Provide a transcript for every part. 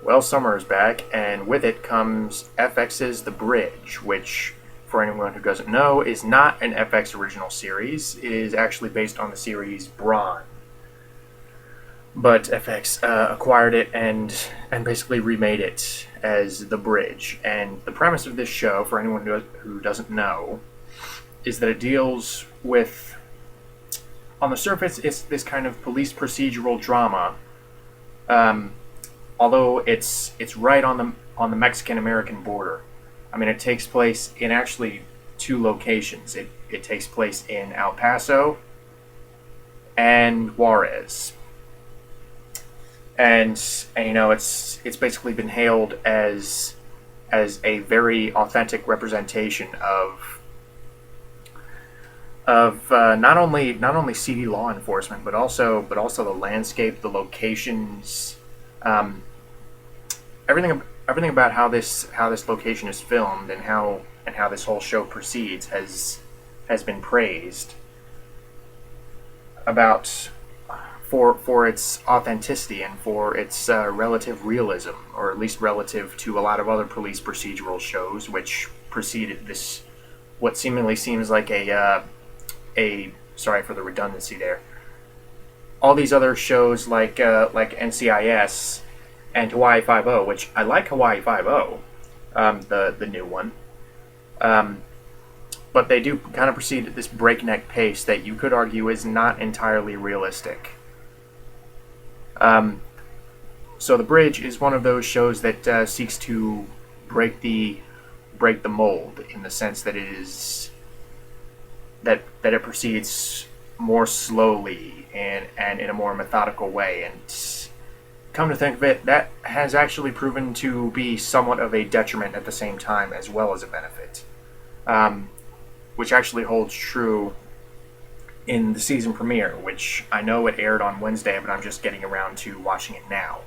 Well, summer is back, and with it comes FX's The Bridge, which, for anyone who doesn't know, is not an FX original series. It is actually based on the series Brawn. But FX acquired it and basically remade it as The Bridge. And the premise of this show, for anyone who doesn't know, is that it deals with, on the surface, it's this kind of police procedural drama. Although it's right on the Mexican American border. I mean, it takes place in actually two locations. It takes place in El Paso and Juarez, and it's basically been hailed as a very authentic representation of not only CD law enforcement, but also the landscape, the locations. Everything about how this location is filmed and how this whole show proceeds has been praised about for its authenticity and for its relative realism, or at least relative to a lot of other police procedural shows which preceded this, what seemingly seems like a sorry for the redundancy there. All these other shows like NCIS and Hawaii Five-0, which I like Hawaii Five-0, the new one, but they do kind of proceed at this breakneck pace that you could argue is not entirely realistic. So The Bridge is one of those shows that seeks to break the mold, in the sense that that it proceeds more slowly and in a more methodical way. And come to think of it, that has actually proven to be somewhat of a detriment at the same time, as well as a benefit, which actually holds true in the season premiere, which I know it aired on Wednesday, but I'm just getting around to watching it now.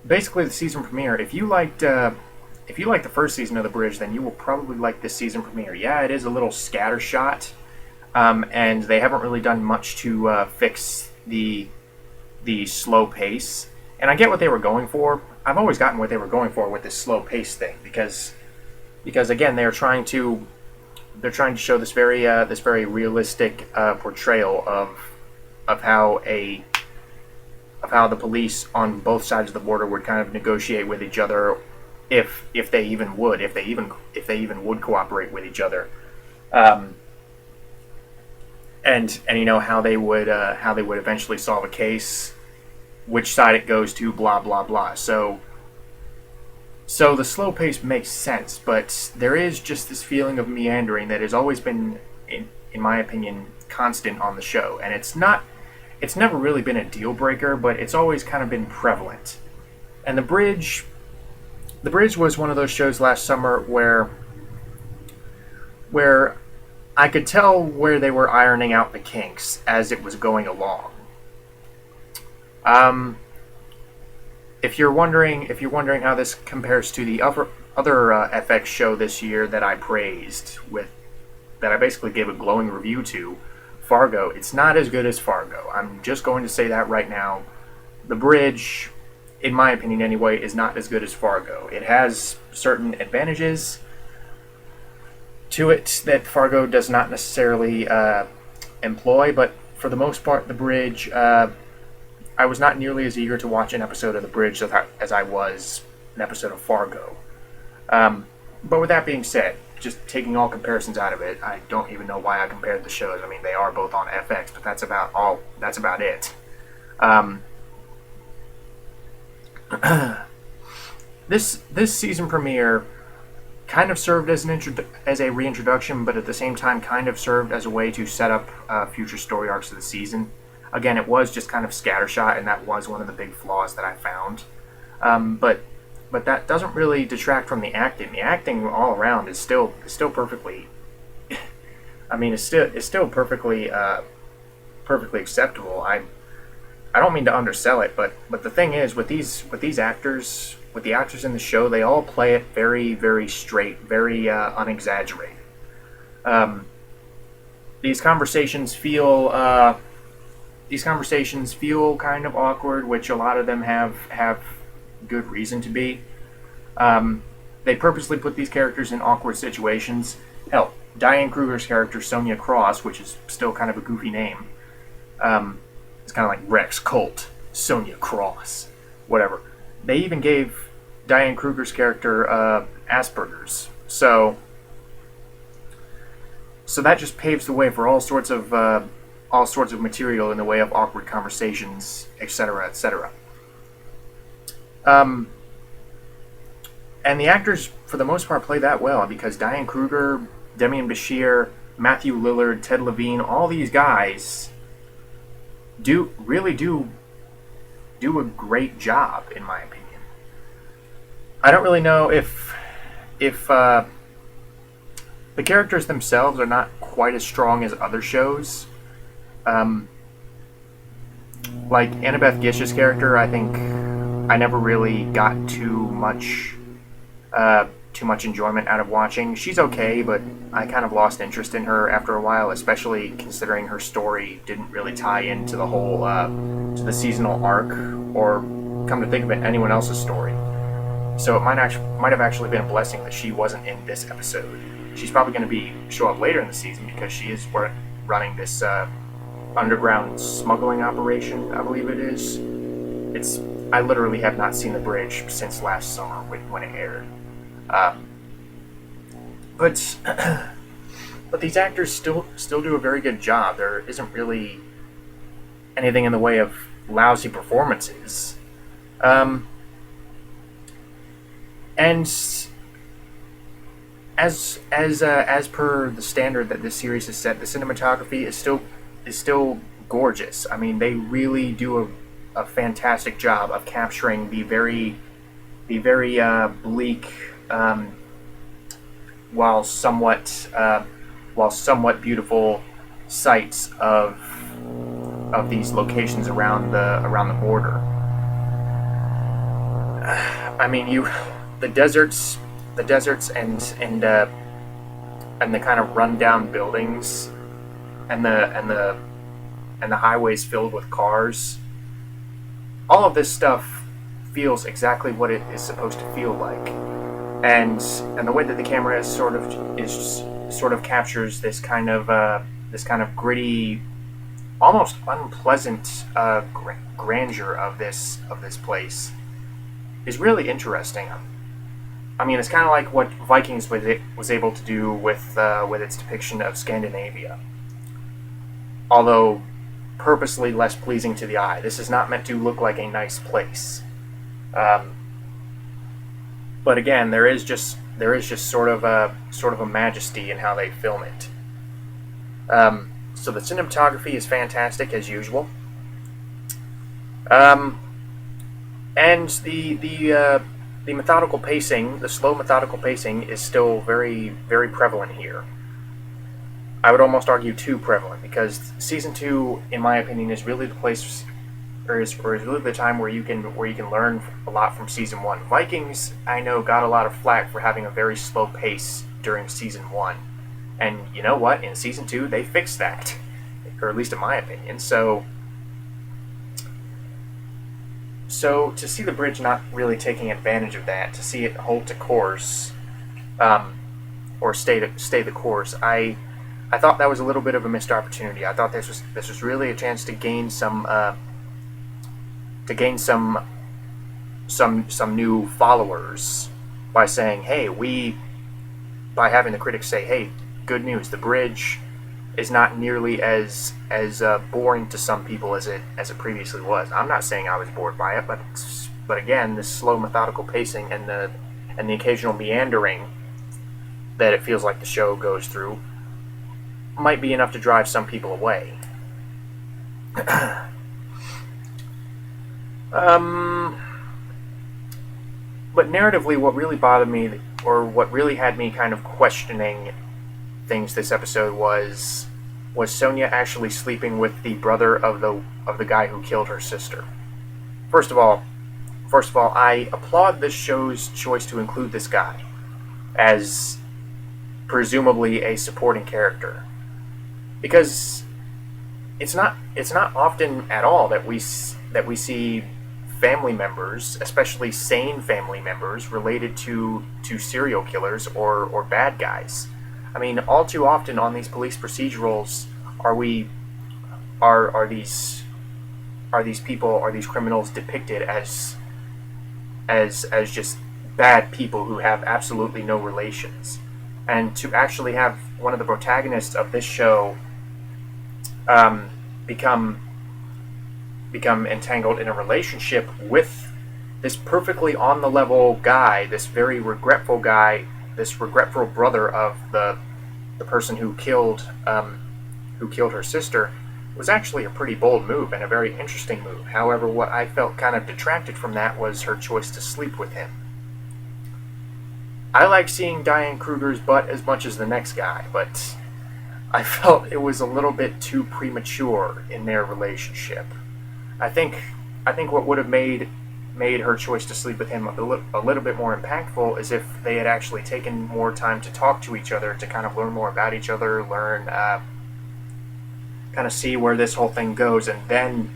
Basically, the season premiere, if you liked the first season of The Bridge, then you will probably like this season premiere. Yeah, it is a little scattershot, and they haven't really done much to fix the slow pace. And I get what they were going for. I've always gotten what they were going for with this slow pace thing, because again, they're trying to show this very realistic portrayal of how the police on both sides of the border would kind of negotiate with each other, if they even would cooperate with each other, and how they would eventually solve a case, which side it goes to, blah blah blah. So the slow pace makes sense, but there is just this feeling of meandering that has always been, in my opinion, constant on the show, and it's never really been a deal breaker, but it's always kind of been prevalent. And The Bridge was one of those shows last summer where I could tell where they were ironing out the kinks as it was going along. If you're wondering how this compares to the other FX show this year that I praised, that I basically gave a glowing review to, Fargo, it's not as good as Fargo. I'm just going to say that right now. The Bridge, in my opinion anyway, is not as good as Fargo. It has certain advantages to it that Fargo does not necessarily employ, but for the most part, The Bridge, I was not nearly as eager to watch an episode of The Bridge as I was an episode of Fargo. But with that being said, just taking all comparisons out of it, I don't even know why I compared the shows. I mean, they are both on FX, but that's about it. This season premiere kind of served as a reintroduction, but at the same time kind of served as a way to set up future story arcs of the season. Again, it was just kind of scattershot, and that was one of the big flaws that I found. But that doesn't really detract from the acting. The acting all around is still perfectly. I mean, it's still perfectly acceptable. I don't mean to undersell it, but the thing is, with these actors, with the actors in the show, they all play it very, very straight, very unexaggerated. These conversations feel these conversations feel kind of awkward, which a lot of them have good reason to be. They purposely put these characters in awkward situations. Hell, Diane Kruger's character, Sonia Cross, which is still kind of a goofy name, it's kind of like Rex Colt, Sonia Cross, whatever. They even gave Diane Kruger's character Asperger's. So that just paves the way for all sorts of material in the way of awkward conversations, etc., etc. And the actors, for the most part, play that well, because Diane Kruger, Demian Bashir, Matthew Lillard, Ted Levine, all these guys do a great job, in my opinion. I don't really know if the characters themselves are not quite as strong as other shows. Like Annabeth Gish's character, I think I never really got too much enjoyment out of watching. She's okay, but I kind of lost interest in her after a while, especially considering her story didn't really tie into the whole to the seasonal arc, or, come to think of it, anyone else's story. So it might have actually been a blessing that she wasn't in this episode. She's probably going to show up later in the season, because she is running this underground smuggling operation, I believe it is. I literally have not seen the bridge since last summer when it aired. But these actors still do a very good job. There isn't really anything in the way of lousy performances. And as per the standard that this series has set, the cinematography is still gorgeous. I mean, they really do a fantastic job of capturing the very bleak, while somewhat beautiful sights of these locations around the border. I mean, the deserts and the kind of rundown buildings and the highways filled with cars. All of this stuff feels exactly what it is supposed to feel like, and the way that the camera sort of captures this kind of gritty, almost unpleasant grandeur of this place is really interesting. I mean, it's kind of like what Vikings was able to do with its depiction of Scandinavia, although purposely less pleasing to the eye. This is not meant to look like a nice place. But again, there is just sort of a majesty in how they film it. So the cinematography is fantastic as usual. And the methodical pacing, the slow methodical pacing, is still very, very prevalent here. I would almost argue too prevalent, because season 2, in my opinion, is really the place, or is really the time where you can learn a lot from season 1. Vikings, I know, got a lot of flack for having a very slow pace during season 1, and you know what? In season 2, they fixed that, or at least in my opinion. So to see the bridge not really taking advantage of that, to see it hold to course, or stay the course, I thought that was a little bit of a missed opportunity. I thought this was really a chance to gain some new followers by saying, hey, by having the critics say, hey, good news, the bridge is not nearly as boring to some people as it previously was. I'm not saying I was bored by it, but again, this slow methodical pacing and the occasional meandering that it feels like the show goes through might be enough to drive some people away. But narratively, what really bothered me, or what really had me kind of questioning things this episode, was Sonia actually sleeping with the brother of the guy who killed her sister. First of all, I applaud this show's choice to include this guy as presumably a supporting character, because it's not often at all that we see family members, especially sane family members, related to serial killers or bad guys. I mean, all too often on these police procedurals, are we are these people, are these criminals depicted as just bad people who have absolutely no relations. And to actually have one of the protagonists of this show um, become entangled in a relationship with this perfectly on the level guy, this very regretful guy, this regretful brother of the person who killed her sister, was actually a pretty bold move and a very interesting move. However, what I felt kind of detracted from that was her choice to sleep with him. I like seeing Diane Kruger's butt as much as the next guy, but I felt it was a little bit too premature in their relationship. I think what would have made her choice to sleep with him a little bit more impactful is if they had actually taken more time to talk to each other, to kind of learn more about each other, kind of see where this whole thing goes, and then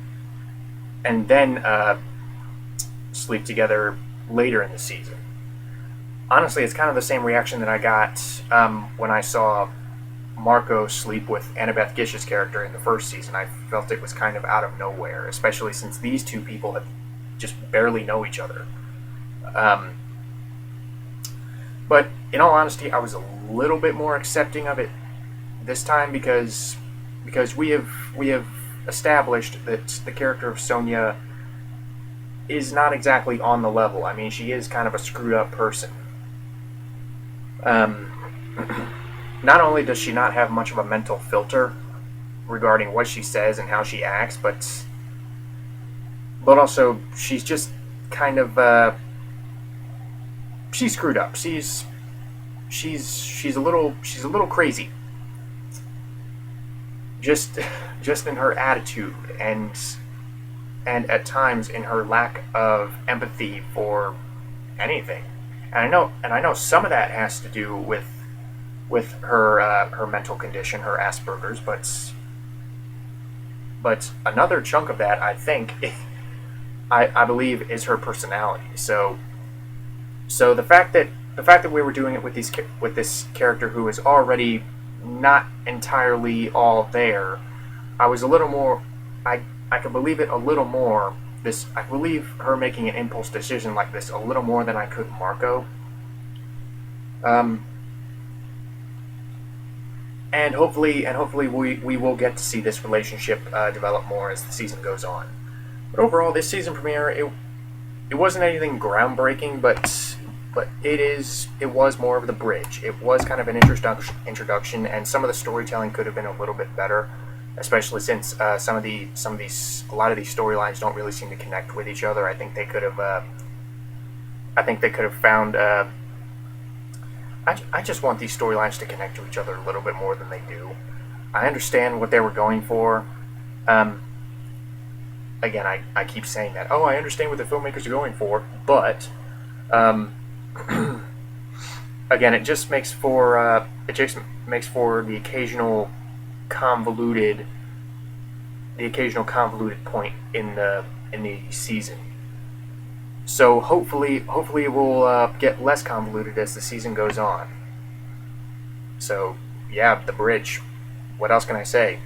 sleep together later in the season. Honestly, it's kind of the same reaction that I got when I saw Marco sleep with Annabeth Gish's character in the first season. I felt it was kind of out of nowhere, especially since these two people have just barely know each other. But in all honesty, I was a little bit more accepting of it this time because we have established that the character of Sonia is not exactly on the level. I mean, she is kind of a screwed up person. Not only does she not have much of a mental filter regarding what she says and how she acts, but also she's just kind of she's screwed up. She's a little crazy. Just in her attitude and at times in her lack of empathy for anything. And I know some of that has to do with her mental condition, her Asperger's, but another chunk of that, I think, I believe, is her personality. So the fact that we were doing it with this character who is already not entirely all there, I was a little more. I could believe it a little more. I believe her making an impulse decision like this a little more than I could Marco. And hopefully we will get to see this relationship develop more as the season goes on. But overall, this season premiere, it wasn't anything groundbreaking, but it was more of the bridge. It was kind of an introduction, and some of the storytelling could have been a little bit better, especially since a lot of these storylines don't really seem to connect with each other. I think they could have found. I just want these storylines to connect to each other a little bit more than they do. I understand what they were going for. Again, I keep saying that. Oh, I understand what the filmmakers are going for, but again, it just makes for the occasional convoluted point in the season. So hopefully it will get less convoluted as the season goes on. So yeah, the bridge. What else can I say?